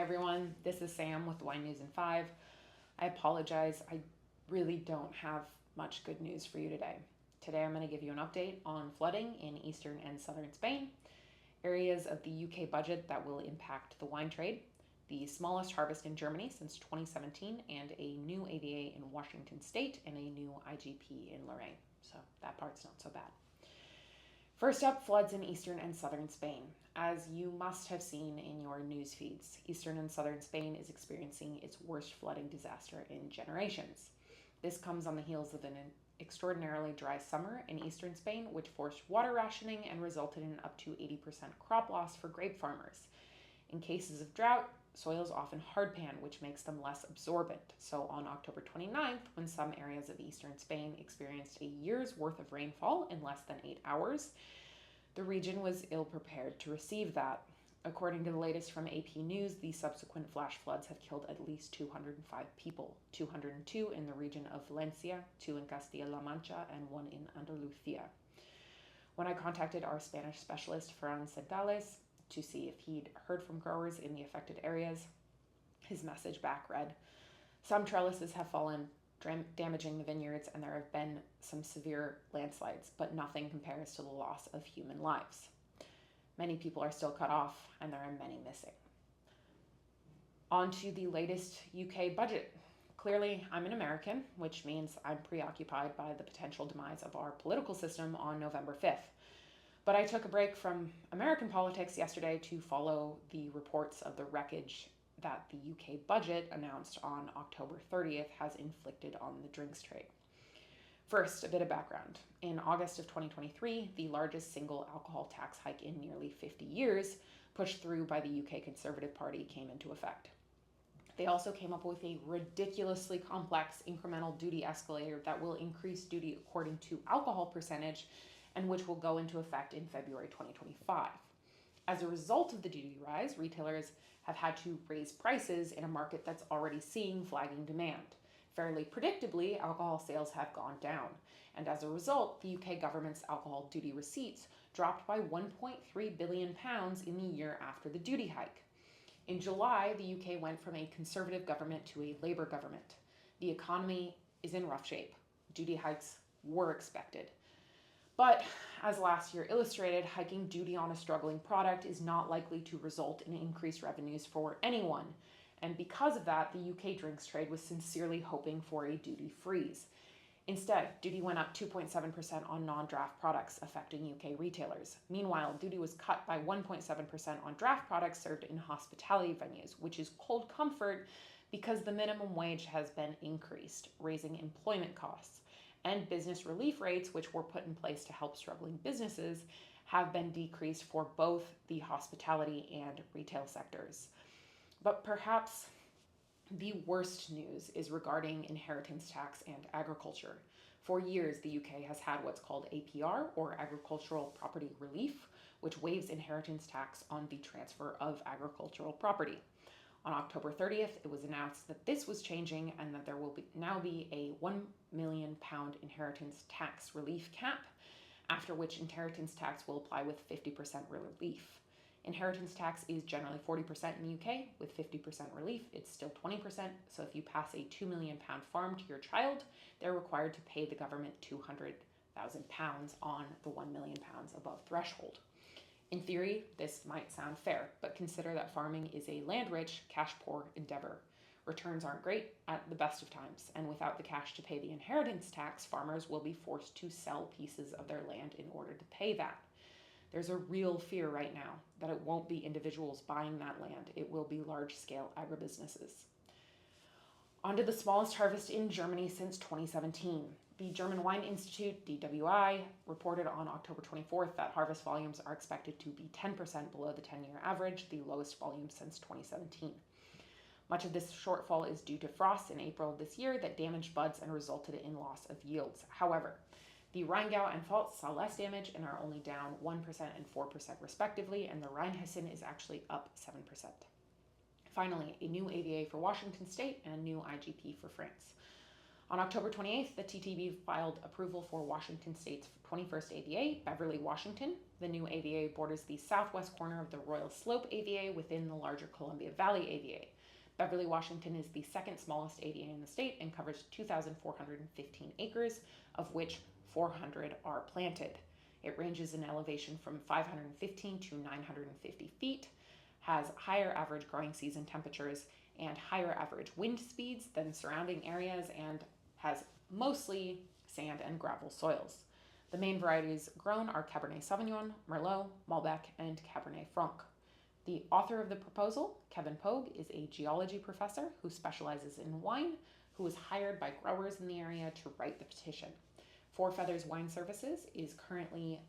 everyone, this is Sam with Wine News in 5. I apologize, I really don't have much good news for you today. Today I'm going to give you an update on flooding in eastern and southern Spain, areas of the UK budget that will impact the wine trade, the smallest harvest in Germany since 2017, and a new AVA in Washington State and a new IGP in Lorraine. So that part's not so bad. First up, floods in eastern and southern Spain. As you must have seen in your news feeds, eastern and southern Spain is experiencing its worst flooding disaster in generations. This comes on the heels of an extraordinarily dry summer in eastern Spain, which forced water rationing and resulted in up to 80% crop loss for grape farmers. In cases of drought, soils often hardpan, which makes them less absorbent. So on October 29th, when some areas of eastern Spain experienced a year's worth of rainfall in less than 8 hours, the region was ill-prepared to receive that. According to the latest from AP News, the subsequent flash floods have killed at least 205 people, 202 in the region of Valencia, 2 in Castilla-La Mancha, and 1 in Andalusia. When I contacted our Spanish specialist, Ferran Centales, to see if he'd heard from growers in the affected areas, his message back read, "Some trellises have fallen, damaging the vineyards, and there have been some severe landslides, but nothing compares to the loss of human lives. Many people are still cut off, and there are many missing." On to the latest UK budget. Clearly, I'm an American, which means I'm preoccupied by the potential demise of our political system on November 5th. But I took a break from American politics yesterday to follow the reports of the wreckage that the UK budget announced on October 30th has inflicted on the drinks trade. First, a bit of background. In August of 2023, the largest single alcohol tax hike in nearly 50 years, pushed through by the UK Conservative Party, came into effect. They also came up with a ridiculously complex incremental duty escalator that will increase duty according to alcohol percentage and which will go into effect in February 2025. As a result of the duty rise, retailers have had to raise prices in a market that's already seeing flagging demand. Fairly predictably, alcohol sales have gone down, and as a result, the UK government's alcohol duty receipts dropped by £1.3 billion in the year after the duty hike. In July, the UK went from a Conservative government to a Labour government. The economy is in rough shape. Duty hikes were expected. But, as last year illustrated, hiking duty on a struggling product is not likely to result in increased revenues for anyone. And because of that, the UK drinks trade was sincerely hoping for a duty freeze. Instead, duty went up 2.7% on non-draft products, affecting UK retailers. Meanwhile, duty was cut by 1.7% on draft products served in hospitality venues, which is cold comfort because the minimum wage has been increased, raising employment costs. And business relief rates, which were put in place to help struggling businesses, have been decreased for both the hospitality and retail sectors. But perhaps the worst news is regarding inheritance tax and agriculture. For years, the UK has had what's called APR, or Agricultural Property Relief, which waives inheritance tax on the transfer of agricultural property. On October 30th, it was announced that this was changing and that there will now be a £1 million inheritance tax relief cap, after which inheritance tax will apply with 50% relief. Inheritance tax is generally 40% in the UK. With 50% relief, it's still 20%. So if you pass a £2 million farm to your child, they're required to pay the government £200,000 on the £1 million above threshold. In theory, this might sound fair, but consider that farming is a land-rich, cash-poor endeavor. Returns aren't great at the best of times, and without the cash to pay the inheritance tax, farmers will be forced to sell pieces of their land in order to pay that. There's a real fear right now that it won't be individuals buying that land, it will be large-scale agribusinesses. On to the smallest harvest in Germany since 2017. The German Wine Institute, DWI, reported on October 24th that harvest volumes are expected to be 10% below the 10-year average, the lowest volume since 2017. Much of this shortfall is due to frosts in April of this year that damaged buds and resulted in loss of yields. However, the Rheingau and Pfalz saw less damage and are only down 1% and 4% respectively, and the Rheinhessen is actually up 7%. Finally, a new AVA for Washington State and a new IGP for France. On October 28th, the TTB filed approval for Washington State's 21st AVA, Beverly, Washington. The new AVA borders the southwest corner of the Royal Slope AVA within the larger Columbia Valley AVA. Beverly, Washington is the second smallest AVA in the state and covers 2,415 acres, of which 400 are planted. It ranges in elevation from 515 to 950 feet, has higher average growing season temperatures and higher average wind speeds than surrounding areas, and has mostly sand and gravel soils. The main varieties grown are Cabernet Sauvignon, Merlot, Malbec, and Cabernet Franc. The author of the proposal, Kevin Pogue, is a geology professor who specializes in wine, who was hired by growers in the area to write the petition. Four Feathers Wine Services is currently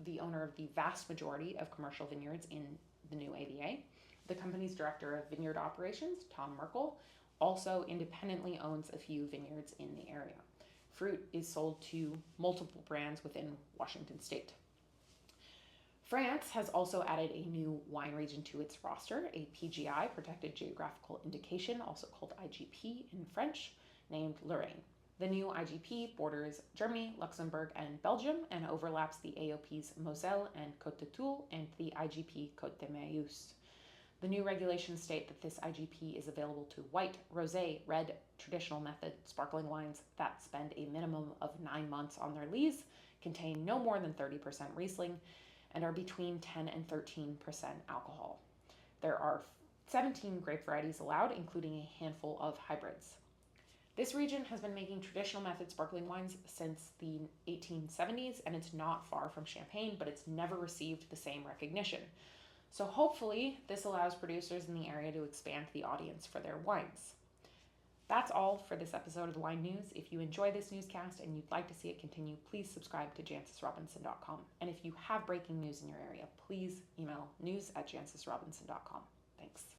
the owner of the vast majority of commercial vineyards in the new AVA. The company's director of vineyard operations, Tom Merkel, also independently owns a few vineyards in the area. Fruit is sold to multiple brands within Washington state. France has also added a new wine region to its roster, a PGI, Protected Geographical Indication, also called IGP in French, named Lorraine. The new IGP borders Germany, Luxembourg, and Belgium and overlaps the AOP's Moselle and Côte de Toul and the IGP Côte de Meuse. The new regulations state that this IGP is available to white, rosé, red, traditional method sparkling wines that spend a minimum of 9 months on their lees, contain no more than 30% Riesling, and are between 10 and 13% alcohol. There are 17 grape varieties allowed, including a handful of hybrids. This region has been making traditional method sparkling wines since the 1870s, and it's not far from Champagne, but it's never received the same recognition. So hopefully this allows producers in the area to expand the audience for their wines. That's all for this episode of the Wine News. If you enjoy this newscast and you'd like to see it continue, please subscribe to jancesrobinson.com. And if you have breaking news in your area, please email news@jancesrobinson.com. Thanks.